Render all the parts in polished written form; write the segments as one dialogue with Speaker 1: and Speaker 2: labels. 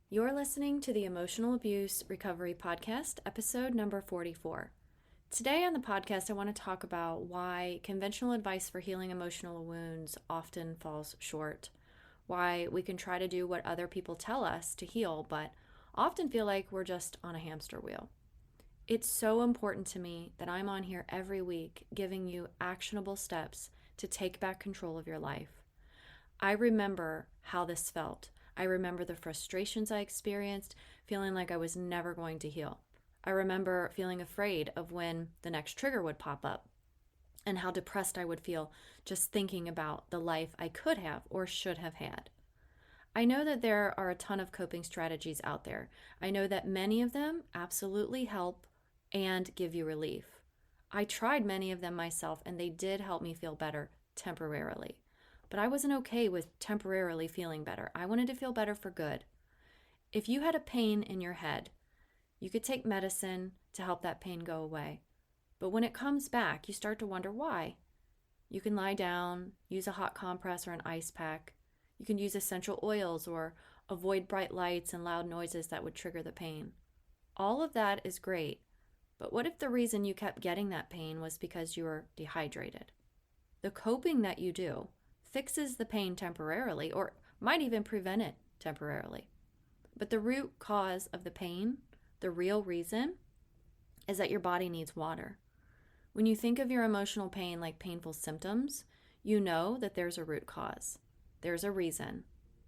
Speaker 1: You're listening to the Emotional Abuse Recovery Podcast, episode number 44. Today on the podcast, I want to talk about why conventional advice for healing emotional wounds often falls short, why we can try to do what other people tell us to heal, but often feel like we're just on a hamster wheel. It's so important to me that I'm on here every week giving you actionable steps to take back control of your life. I remember how this felt. I remember the frustrations I experienced, feeling like I was never going to heal. I remember feeling afraid of when the next trigger would pop up and how depressed I would feel just thinking about the life I could have or should have had. I know that there are a ton of coping strategies out there. I know that many of them absolutely help and give you relief. I tried many of them myself and they did help me feel better temporarily. But I wasn't okay with temporarily feeling better. I wanted to feel better for good. If you had a pain in your head, you could take medicine to help that pain go away. But when it comes back, you start to wonder why. You can lie down, use a hot compress or an ice pack. You can use essential oils or avoid bright lights and loud noises that would trigger the pain. All of that is great. But what if the reason you kept getting that pain was because you were dehydrated? The coping that you do fixes the pain temporarily or might even prevent it temporarily. But the root cause of the pain, the real reason, is that your body needs water. When you think of your emotional pain like painful symptoms, you know that there's a root cause. There's a reason,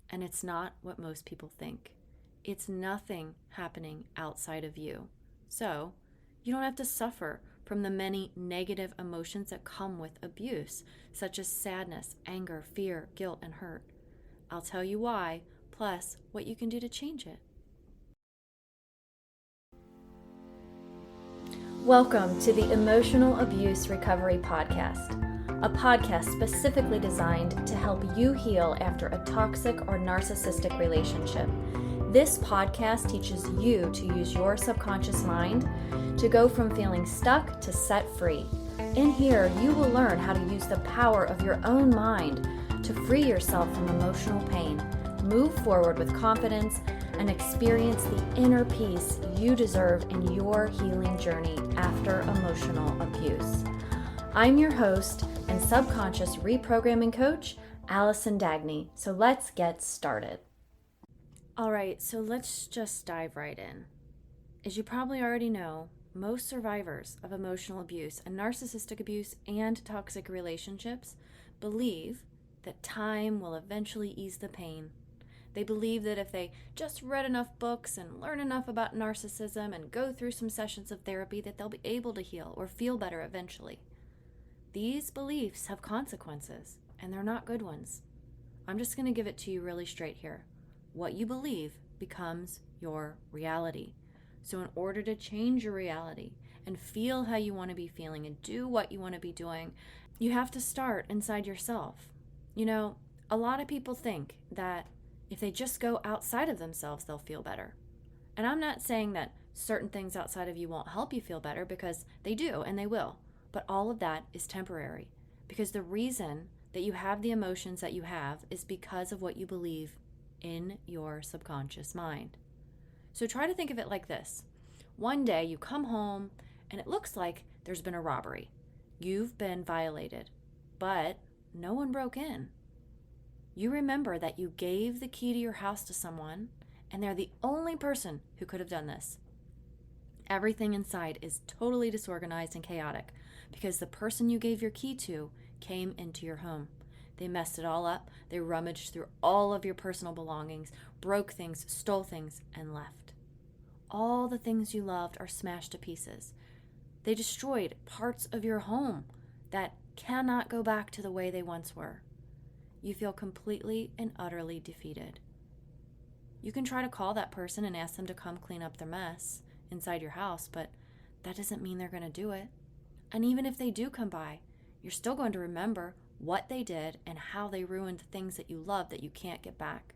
Speaker 1: and it's not what most people think. It's nothing happening outside of you. So, you don't have to suffer from the many negative emotions that come with abuse, such as sadness, anger, fear, guilt, and hurt. I'll tell you why, plus what you can do to change it. Welcome to the Emotional Abuse Recovery Podcast, a podcast specifically designed to help you heal after a toxic or narcissistic relationship. This podcast teaches you to use your subconscious mind to go from feeling stuck to set free. In here, you will learn how to use the power of your own mind to free yourself from emotional pain, move forward with confidence, and experience the inner peace you deserve in your healing journey after emotional abuse. I'm your host and subconscious reprogramming coach, Allison Dagny. So let's get started. All right, so let's just dive right in. As you probably already know, most survivors of emotional abuse and narcissistic abuse and toxic relationships believe that time will eventually ease the pain. They believe that if they just read enough books and learn enough about narcissism and go through some sessions of therapy that they'll be able to heal or feel better eventually. These beliefs have consequences, and they're not good ones. I'm just going to give it to you really straight here. What you believe becomes your reality. So in order to change your reality and feel how you want to be feeling and do what you want to be doing, you have to start inside yourself. You know, a lot of people think that if they just go outside of themselves, they'll feel better. And I'm not saying that certain things outside of you won't help you feel better, because they do and they will. But all of that is temporary, because the reason that you have the emotions that you have is because of what you believe in your subconscious mind. So try to think of it like this. One day you come home and it looks like there's been a robbery. You've been violated, but no one broke in. You remember that you gave the key to your house to someone, and they're the only person who could have done this. Everything inside is totally disorganized and chaotic because the person you gave your key to came into your home. They messed it all up. They rummaged through all of your personal belongings, broke things, stole things, and left. All the things you loved are smashed to pieces. They destroyed parts of your home that cannot go back to the way they once were. You feel completely and utterly defeated. You can try to call that person and ask them to come clean up their mess inside your house, but that doesn't mean they're going to do it. And even if they do come by, you're still going to remember what they did and how they ruined the things that you love that you can't get back.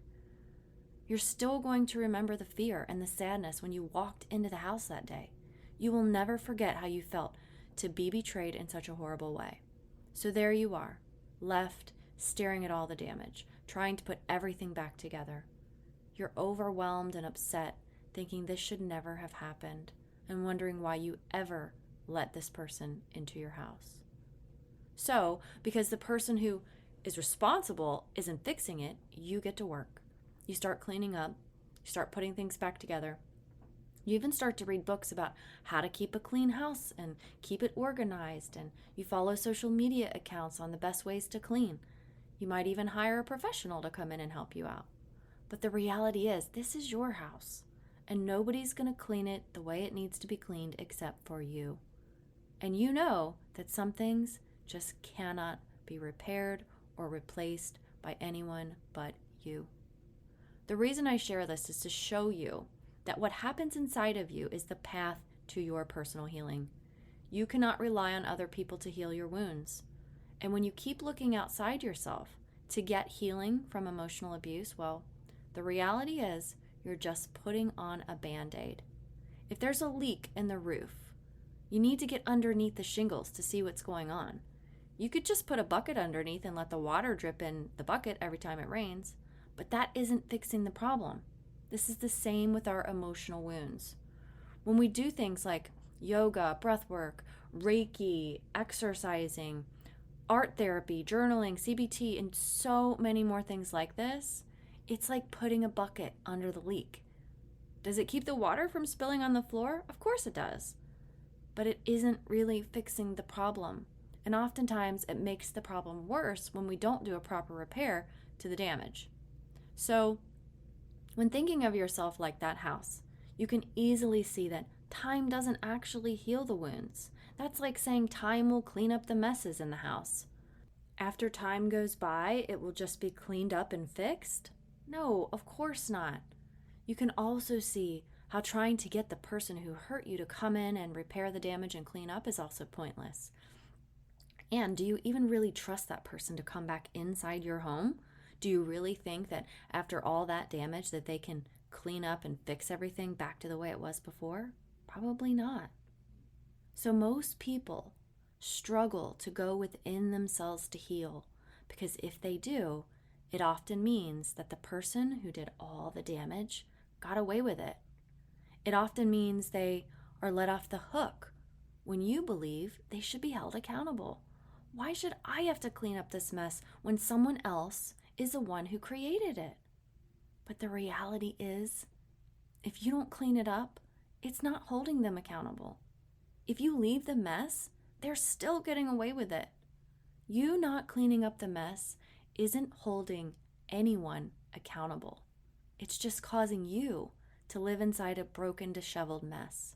Speaker 1: You're still going to remember the fear and the sadness when you walked into the house that day. You will never forget how you felt to be betrayed in such a horrible way. So there you are, left staring at all the damage, trying to put everything back together. You're overwhelmed and upset, thinking this should never have happened, and wondering why you ever let this person into your house. So, because the person who is responsible isn't fixing it, you get to work. You start cleaning up, you start putting things back together. You even start to read books about how to keep a clean house and keep it organized, and you follow social media accounts on the best ways to clean. You might even hire a professional to come in and help you out. But the reality is, this is your house, and nobody's going to clean it the way it needs to be cleaned except for you. And you know that some things just cannot be repaired or replaced by anyone but you. The reason I share this is to show you that what happens inside of you is the path to your personal healing. You cannot rely on other people to heal your wounds. And when you keep looking outside yourself to get healing from emotional abuse, well, the reality is you're just putting on a Band-Aid. If there's a leak in the roof, you need to get underneath the shingles to see what's going on. You could just put a bucket underneath and let the water drip in the bucket every time it rains, but that isn't fixing the problem. This is the same with our emotional wounds. When we do things like yoga, breathwork, Reiki, exercising, art therapy, journaling, CBT, and so many more things like this, it's like putting a bucket under the leak. Does it keep the water from spilling on the floor? Of course it does. But it isn't really fixing the problem. And oftentimes it makes the problem worse when we don't do a proper repair to the damage. So, when thinking of yourself like that house, you can easily see that time doesn't actually heal the wounds. That's like saying time will clean up the messes in the house. After time goes by, it will just be cleaned up and fixed? No, of course not. You can also see how trying to get the person who hurt you to come in and repair the damage and clean up is also pointless. And do you even really trust that person to come back inside your home? Do you really think that after all that damage that they can clean up and fix everything back to the way it was before? Probably not. So most people struggle to go within themselves to heal, because if they do, it often means that the person who did all the damage got away with it. It often means they are let off the hook when you believe they should be held accountable. Why should I have to clean up this mess when someone else is the one who created it? But the reality is, if you don't clean it up, it's not holding them accountable. If you leave the mess, they're still getting away with it. You not cleaning up the mess isn't holding anyone accountable. It's just causing you to live inside a broken, disheveled mess.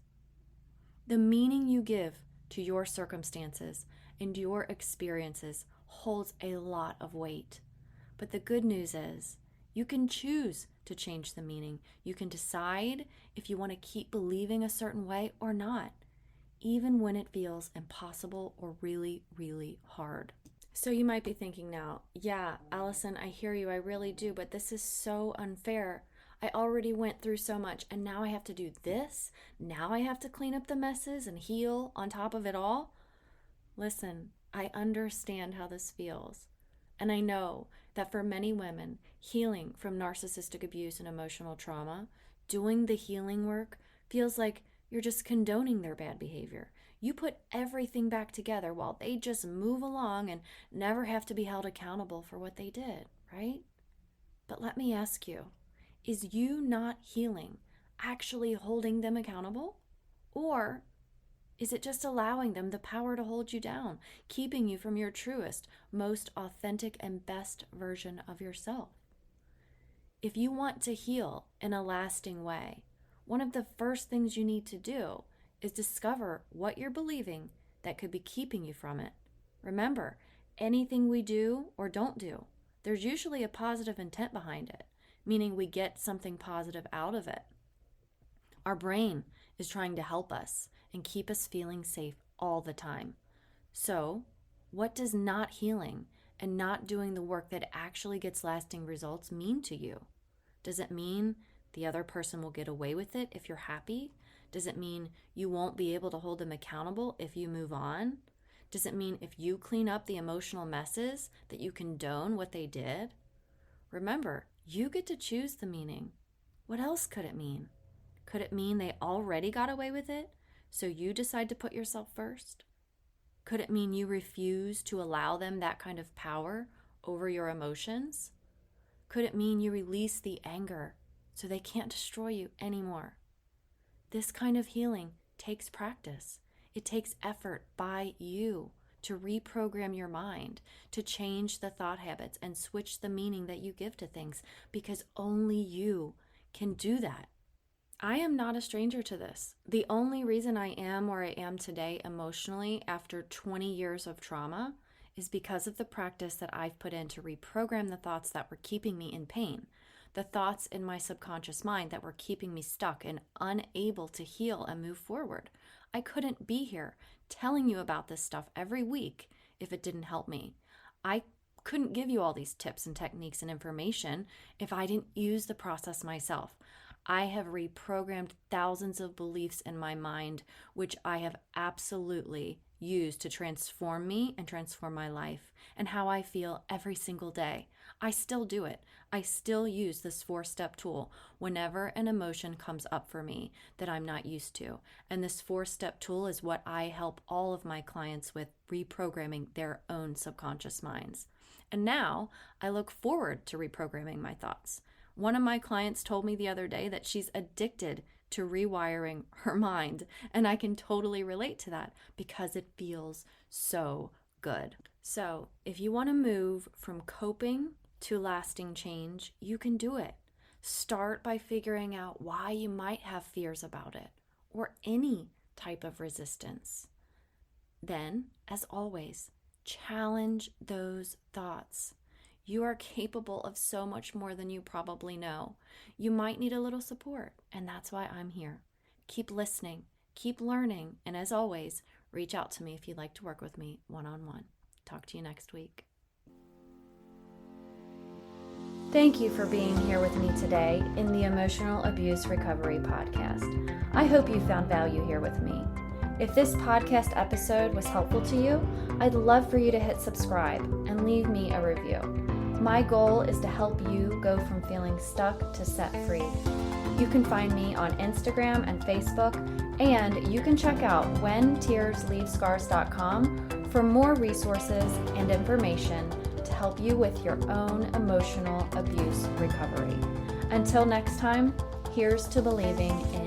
Speaker 1: The meaning you give to your circumstances and your experiences holds a lot of weight. But the good news is, you can choose to change the meaning. You can decide if you want to keep believing a certain way or not, even when it feels impossible or really, really hard. So you might be thinking now, yeah, Allison, I hear you, I really do, but this is so unfair. I already went through so much, and now I have to do this? Now I have to clean up the messes and heal on top of it all? Listen, I understand how this feels. And I know that for many women, healing from narcissistic abuse and emotional trauma, doing the healing work feels like you're just condoning their bad behavior. You put everything back together while they just move along and never have to be held accountable for what they did, right? But let me ask you, is you not healing actually holding them accountable? Or is it just allowing them the power to hold you down, keeping you from your truest, most authentic, and best version of yourself? If you want to heal in a lasting way, one of the first things you need to do is discover what you're believing that could be keeping you from it. Remember, anything we do or don't do, there's usually a positive intent behind it, meaning we get something positive out of it. Our brain is trying to help us and keep us feeling safe all the time. So, what does not healing and not doing the work that actually gets lasting results mean to you? Does it mean the other person will get away with it if you're happy? Does it mean you won't be able to hold them accountable if you move on? Does it mean if you clean up the emotional messes that you condone what they did? Remember, you get to choose the meaning. What else could it mean? Could it mean they already got away with it, so you decide to put yourself first? Could it mean you refuse to allow them that kind of power over your emotions? Could it mean you release the anger so they can't destroy you anymore? This kind of healing takes practice. It takes effort by you to reprogram your mind, to change the thought habits and switch the meaning that you give to things, because only you can do that. I am not a stranger to this. The only reason I am where I am today emotionally after 20 years of trauma is because of the practice that I've put in to reprogram the thoughts that were keeping me in pain, the thoughts in my subconscious mind that were keeping me stuck and unable to heal and move forward. I couldn't be here telling you about this stuff every week if it didn't help me. I couldn't give you all these tips and techniques and information if I didn't use the process myself. I have reprogrammed thousands of beliefs in my mind, which I have absolutely used to transform me and transform my life and how I feel every single day. I still do it. I still use this 4-step tool whenever an emotion comes up for me that I'm not used to. And this 4-step tool is what I help all of my clients with, reprogramming their own subconscious minds. And now I look forward to reprogramming my thoughts. One of my clients told me the other day that she's addicted to rewiring her mind, and I can totally relate to that because it feels so good. So if you want to move from coping to lasting change, you can do it. Start by figuring out why you might have fears about it or any type of resistance. Then, as always, challenge those thoughts. You are capable of so much more than you probably know. You might need a little support, and that's why I'm here. Keep listening, keep learning, and as always, reach out to me if you'd like to work with me one-on-one. Talk to you next week. Thank you for being here with me today in the Emotional Abuse Recovery Podcast. I hope you found value here with me. If this podcast episode was helpful to you, I'd love for you to hit subscribe and leave me a review. My goal is to help you go from feeling stuck to set free. You can find me on Instagram and Facebook, and you can check out whentearsleavescars.com for more resources and information to help you with your own emotional abuse recovery. Until next time, here's to believing in